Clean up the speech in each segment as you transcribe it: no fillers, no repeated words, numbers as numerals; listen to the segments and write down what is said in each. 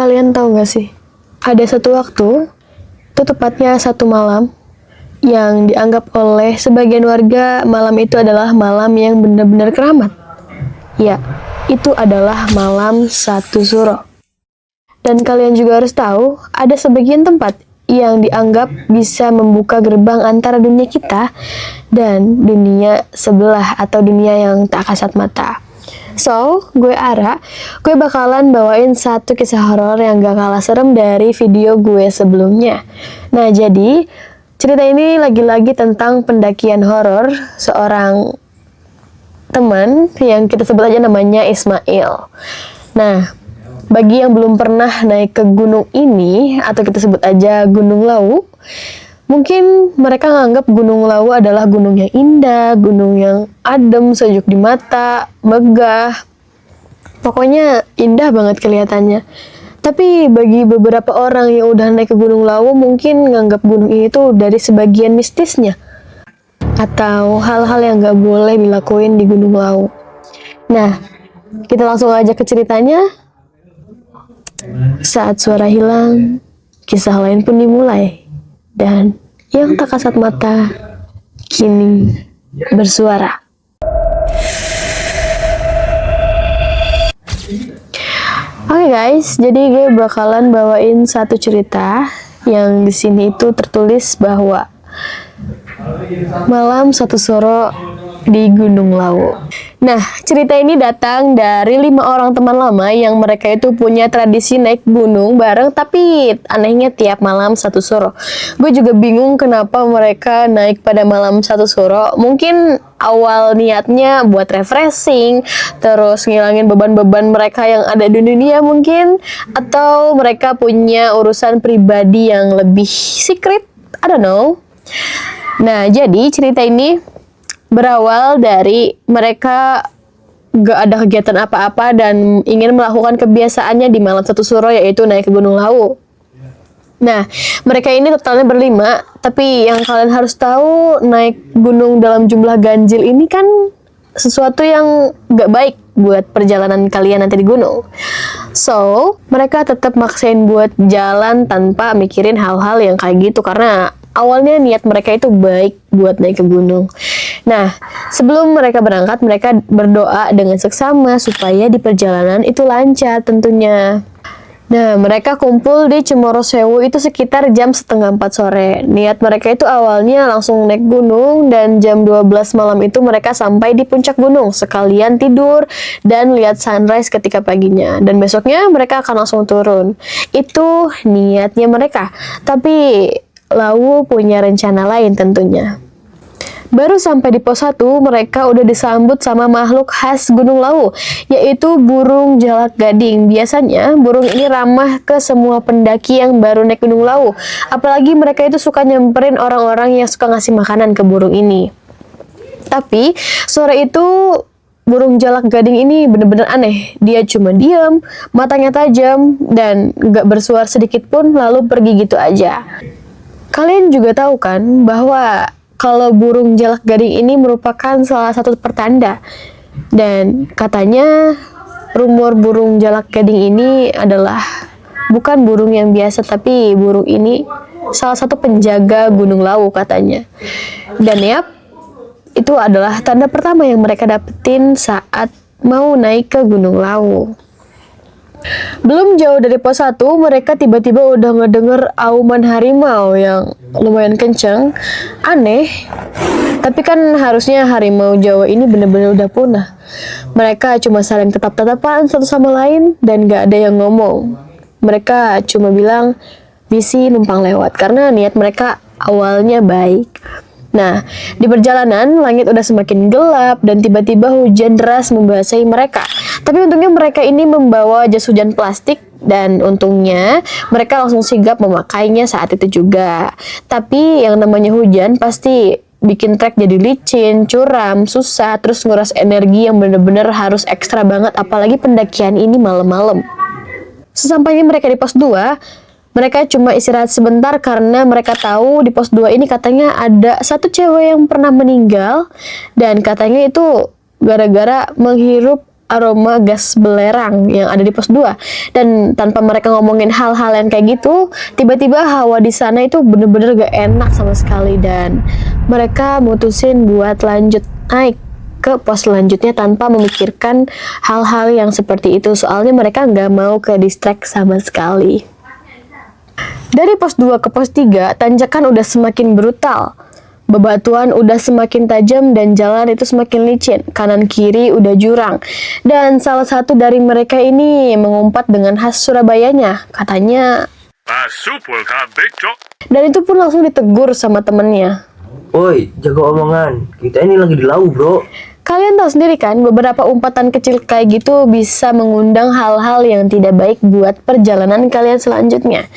Kalian tahu gak sih? Ada satu waktu, itu tepatnya satu malam, yang dianggap oleh sebagian warga malam itu adalah malam yang benar-benar keramat. Ya, itu adalah malam satu suro. Dan kalian juga harus tahu, ada sebagian tempat yang dianggap bisa membuka gerbang antara dunia kita dan dunia sebelah atau dunia yang tak kasat mata. So, gue Ara, gue bakalan bawain satu kisah horor yang gak kalah serem dari video gue sebelumnya. Nah, jadi cerita ini lagi-lagi tentang pendakian horor seorang teman yang kita sebut aja namanya Ismail. Nah, bagi yang belum pernah naik ke gunung ini, atau kita sebut aja Gunung Lawu, mungkin mereka nganggap Gunung Lawu adalah gunung yang indah, gunung yang adem, sejuk di mata, megah. Pokoknya indah banget kelihatannya. Tapi bagi beberapa orang yang udah naik ke Gunung Lawu, mungkin nganggap gunung ini tuh dari sebagian mistisnya. Atau hal-hal yang gak boleh dilakuin di Gunung Lawu. Nah, kita langsung aja ke ceritanya. Saat suara hilang, kisah lain pun dimulai. Dan yang tak kasat mata kini bersuara. Oke guys, jadi gue bakalan bawain satu cerita yang di sini itu tertulis bahwa malam satu suro di Gunung Lawu. Nah, cerita ini datang dari 5 orang teman lama yang mereka itu punya tradisi naik gunung bareng, tapi anehnya tiap malam satu suro. Gue juga bingung kenapa mereka naik pada malam satu suro. Mungkin awal niatnya buat refreshing, terus ngilangin beban-beban mereka yang ada di dunia mungkin, atau mereka punya urusan pribadi yang lebih secret, I don't know. Nah, jadi cerita ini berawal dari mereka gak ada kegiatan apa-apa dan ingin melakukan kebiasaannya di malam satu suro, yaitu naik ke Gunung Lawu. Nah, mereka ini totalnya berlima, tapi yang kalian harus tahu, naik gunung dalam jumlah ganjil ini kan sesuatu yang gak baik buat perjalanan kalian nanti di gunung. So, mereka tetap maksain buat jalan tanpa mikirin hal-hal yang kayak gitu, karena awalnya niat mereka itu baik buat naik ke gunung. Nah, sebelum mereka berangkat, mereka berdoa dengan seksama supaya di perjalanan itu lancar tentunya. Nah, mereka kumpul di Cemoro Sewu itu sekitar jam 3:30 sore. Niat mereka itu awalnya langsung naik gunung, dan jam 12 malam itu mereka sampai di puncak gunung, sekalian tidur dan lihat sunrise ketika paginya. Dan besoknya mereka akan langsung turun. Itu niatnya mereka. Tapi Lawu punya rencana lain tentunya. Baru sampai di pos 1, mereka udah disambut sama makhluk khas Gunung Lawu, yaitu burung jalak gading. Biasanya, burung ini ramah ke semua pendaki yang baru naik Gunung Lawu. Apalagi mereka itu suka nyamperin orang-orang yang suka ngasih makanan ke burung ini. Tapi, sore itu burung jalak gading ini bener-bener aneh. Dia cuma diam, matanya tajam, dan gak bersuara sedikit pun, lalu pergi gitu aja. Kalian juga tahu kan bahwa kalau burung jalak gading ini merupakan salah satu pertanda. Dan katanya rumor burung jalak gading ini adalah bukan burung yang biasa, tapi burung ini salah satu penjaga Gunung Lawu katanya. Dan yap, itu adalah tanda pertama yang mereka dapetin saat mau naik ke Gunung Lawu. Belum jauh dari pos 1, mereka tiba-tiba udah ngedenger auman harimau yang lumayan kenceng. Aneh, tapi kan harusnya harimau Jawa ini bener-bener udah punah. Mereka cuma saling tatap-tatapan satu sama lain dan gak ada yang ngomong. Mereka cuma bilang, misi numpang lewat, karena niat mereka awalnya baik. Nah, di perjalanan, langit udah semakin gelap dan tiba-tiba hujan deras membasahi mereka. Tapi untungnya mereka ini membawa jas hujan plastik, dan untungnya mereka langsung sigap memakainya saat itu juga. Tapi yang namanya hujan pasti bikin trek jadi licin, curam, susah, terus nguras energi yang bener-bener harus ekstra banget, apalagi pendakian ini malam-malam. Sesampainya mereka di pos 2, mereka cuma istirahat sebentar karena mereka tahu di pos 2 ini katanya ada satu cewek yang pernah meninggal, dan katanya itu gara-gara menghirup aroma gas belerang yang ada di pos 2. Dan tanpa mereka ngomongin hal-hal yang kayak gitu, tiba-tiba hawa di sana itu bener-bener gak enak sama sekali, dan mereka mutusin buat lanjut naik ke pos selanjutnya tanpa memikirkan hal-hal yang seperti itu. Soalnya mereka nggak mau ke distract sama sekali. Dari pos 2 ke pos 3, tanjakan udah semakin brutal. Bebatuan udah semakin tajam dan jalan itu semakin licin. Kanan kiri udah jurang. Dan salah satu dari mereka ini mengumpat dengan khas Surabayanya. Katanya, Asupul kabeh, Cok. dan itu pun langsung ditegur sama temennya. Woi, jaga omongan. Kita ini lagi di lau, bro. Kalian tahu sendiri kan, beberapa umpatan kecil kayak gitu bisa mengundang hal-hal yang tidak baik buat perjalanan kalian selanjutnya.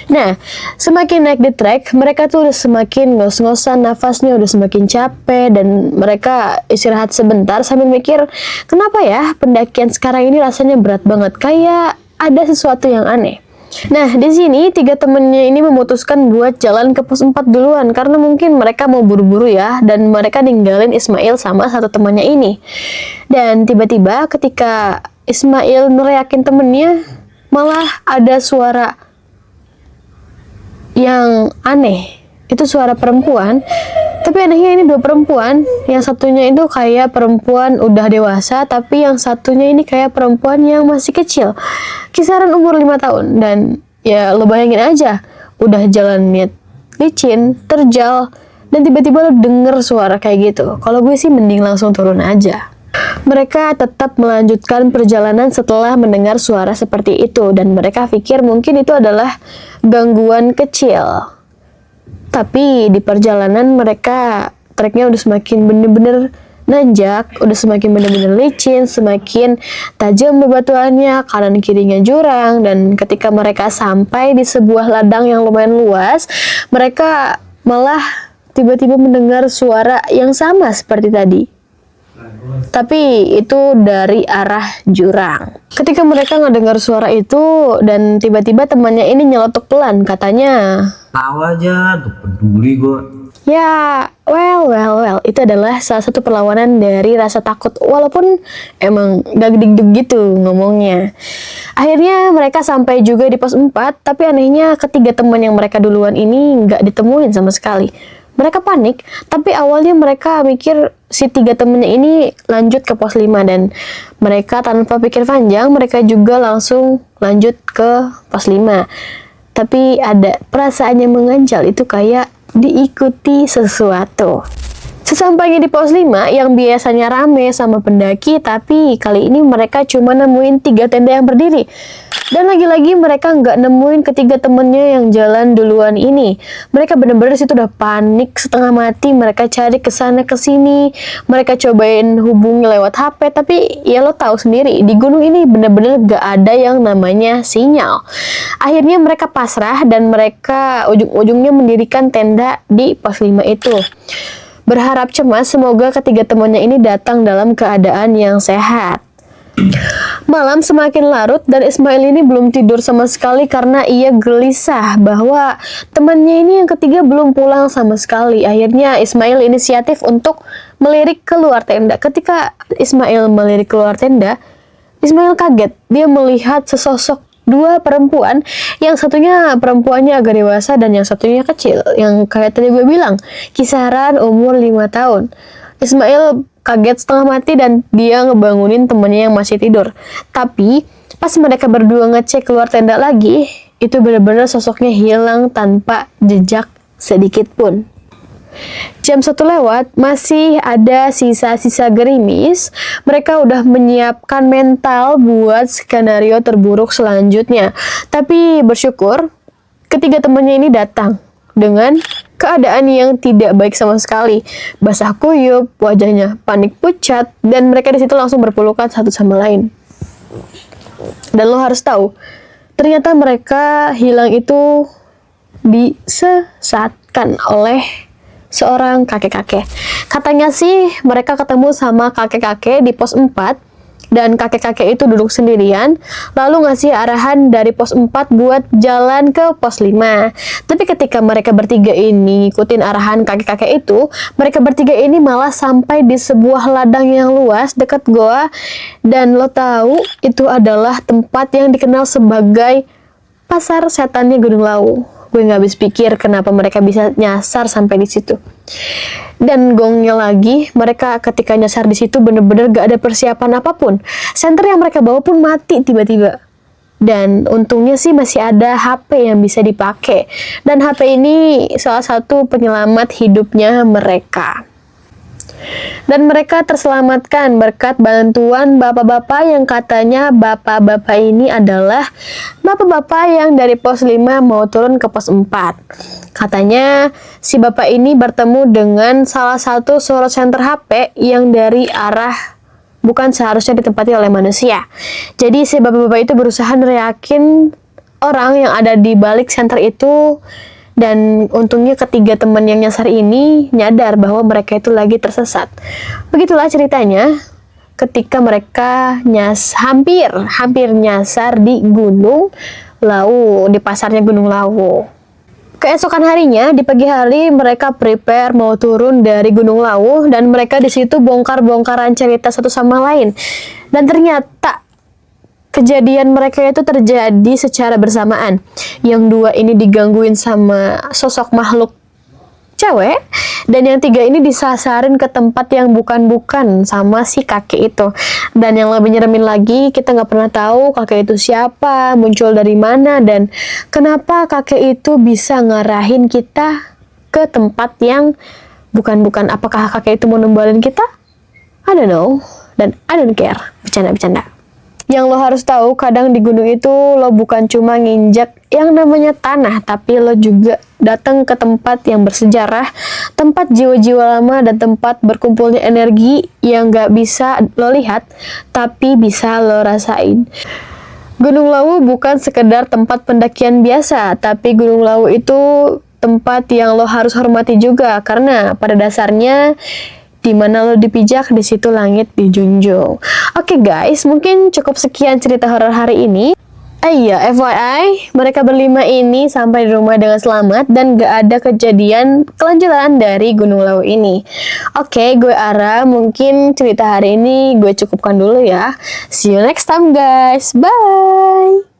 Nah, semakin naik di trek, mereka tuh udah semakin ngos-ngosan, nafasnya udah semakin capek, dan mereka istirahat sebentar sambil mikir, kenapa ya pendakian sekarang ini rasanya berat banget, kayak ada sesuatu yang aneh. Nah, di sini 3 temennya ini memutuskan buat jalan ke pos 4 duluan karena mungkin mereka mau buru-buru ya, dan mereka ninggalin Ismail sama satu temannya ini. Dan tiba-tiba ketika Ismail neriakin temennya, malah ada suara yang aneh. Itu suara perempuan, tapi anehnya ini 2 perempuan. Yang satunya itu kayak perempuan udah dewasa, tapi yang satunya ini kayak perempuan yang masih kecil, kisaran umur 5 tahun. Dan ya lo bayangin aja, udah jalannya licin, terjal, dan tiba-tiba lo denger suara kayak gitu. Kalau gue sih mending langsung turun aja. Mereka tetap melanjutkan perjalanan setelah mendengar suara seperti itu, dan mereka pikir mungkin itu adalah gangguan kecil. Tapi di perjalanan mereka, treknya udah semakin bener-bener nanjak, udah semakin bener-bener licin, semakin tajam bebatuannya, kanan kirinya jurang. Dan ketika mereka sampai di sebuah ladang yang lumayan luas, mereka malah tiba-tiba mendengar suara yang sama seperti tadi. Tapi itu dari arah jurang. Ketika mereka ngedengar suara itu, dan tiba-tiba temannya ini nyeletuk pelan, katanya, Tahu aja, gak peduli gue. ya, well, itu adalah salah satu perlawanan dari rasa takut, walaupun emang gak deg-deg gitu ngomongnya. Akhirnya mereka sampai juga di pos 4, tapi anehnya ketiga teman yang mereka duluan ini gak ditemuin sama sekali. Mereka panik, tapi awalnya mereka mikir si 3 temennya ini lanjut ke pos 5, dan mereka tanpa pikir panjang, mereka juga langsung lanjut ke pos 5. Tapi ada perasaan yang mengganjal, itu kayak diikuti sesuatu. Sesampainya di pos 5 yang biasanya rame sama pendaki, tapi kali ini mereka cuma nemuin 3 tenda yang berdiri. Dan lagi-lagi mereka nggak nemuin ketiga temennya yang jalan duluan ini. Mereka bener-bener situ udah panik setengah mati. Mereka cari kesana kesini, mereka cobain hubungi lewat HP, tapi ya lo tahu sendiri, di gunung ini bener-bener nggak ada yang namanya sinyal. Akhirnya mereka pasrah, dan mereka ujung-ujungnya mendirikan tenda di pos 5 itu. Berharap cemas semoga ketiga temannya ini datang dalam keadaan yang sehat. Malam semakin larut, dan Ismail ini belum tidur sama sekali karena ia gelisah bahwa temannya ini yang ketiga belum pulang sama sekali. Akhirnya Ismail inisiatif untuk melirik keluar tenda. Ketika Ismail melirik keluar tenda, Ismail kaget. Dia melihat sesosok 2 perempuan, yang satunya perempuannya agak dewasa dan yang satunya kecil, yang kayak tadi gue bilang, kisaran umur 5 tahun. Ismail kaget setengah mati, dan dia ngebangunin temennya yang masih tidur. Tapi pas mereka berdua ngecek keluar tenda lagi, itu benar-benar sosoknya hilang tanpa jejak sedikit pun. Jam 1 lewat, masih ada sisa-sisa gerimis. Mereka udah menyiapkan mental buat skenario terburuk selanjutnya. Tapi bersyukur, ketiga temannya ini datang dengan keadaan yang tidak baik sama sekali. Basah kuyup, wajahnya panik pucat, dan mereka di situ langsung berpelukan satu sama lain. Dan lo harus tahu, ternyata mereka hilang itu disesatkan oleh seorang kakek-kakek. Katanya sih mereka ketemu sama kakek-kakek di pos 4, dan kakek-kakek itu duduk sendirian, lalu ngasih arahan dari pos 4 buat jalan ke pos 5. Tapi ketika mereka bertiga ini ngikutin arahan kakek-kakek itu, mereka bertiga ini malah sampai di sebuah ladang yang luas dekat goa, dan lo tahu itu adalah tempat yang dikenal sebagai pasar setannya Gunung Lawu. Gue nggak habis pikir kenapa mereka bisa nyasar sampai di situ. Dan gongnya lagi, mereka ketika nyasar di situ bener-bener gak ada persiapan apapun. Senter yang mereka bawa pun mati tiba-tiba. Dan untungnya sih masih ada HP yang bisa dipakai. Dan HP ini salah satu penyelamat hidupnya mereka. Dan mereka terselamatkan berkat bantuan bapak-bapak yang katanya bapak-bapak ini adalah bapak-bapak yang dari pos 5 mau turun ke pos 4. Katanya si bapak ini bertemu dengan salah satu sorot senter HP yang dari arah bukan seharusnya ditempati oleh manusia. Jadi si bapak-bapak itu berusaha neriakin orang yang ada di balik senter itu. Dan untungnya ketiga teman yang nyasar ini nyadar bahwa mereka itu lagi tersesat. Begitulah ceritanya ketika mereka hampir nyasar di Gunung Lawu, di pasarnya Gunung Lawu. Keesokan harinya, di pagi hari mereka prepare mau turun dari Gunung Lawu, dan mereka di situ bongkar-bongkaran cerita satu sama lain. Dan ternyata kejadian mereka itu terjadi secara bersamaan. Yang dua ini digangguin sama sosok makhluk cewek, dan yang tiga ini disasarin ke tempat yang bukan-bukan sama si kakek itu. Dan yang lebih nyeremin lagi, kita nggak pernah tahu kakek itu siapa, muncul dari mana, dan kenapa kakek itu bisa ngarahin kita ke tempat yang bukan-bukan. Apakah kakek itu mau nembalin kita? I don't know, dan I don't care. Bercanda-bercanda. Yang lo harus tahu, kadang di gunung itu lo bukan cuma nginjak yang namanya tanah, tapi lo juga datang ke tempat yang bersejarah, tempat jiwa-jiwa lama, dan tempat berkumpulnya energi yang gak bisa lo lihat, tapi bisa lo rasain. Gunung Lawu bukan sekedar tempat pendakian biasa, tapi Gunung Lawu itu tempat yang lo harus hormati juga, karena pada dasarnya di mana lo dipijak, di situ langit dijunjung. Oke guys, mungkin cukup sekian cerita horor hari ini. Iya, FYI, mereka berlima ini sampai di rumah dengan selamat dan gak ada kejadian kelanjutan dari Gunung Lawu ini. Oke, gue Ara, mungkin cerita hari ini gue cukupkan dulu ya. See you next time guys, bye!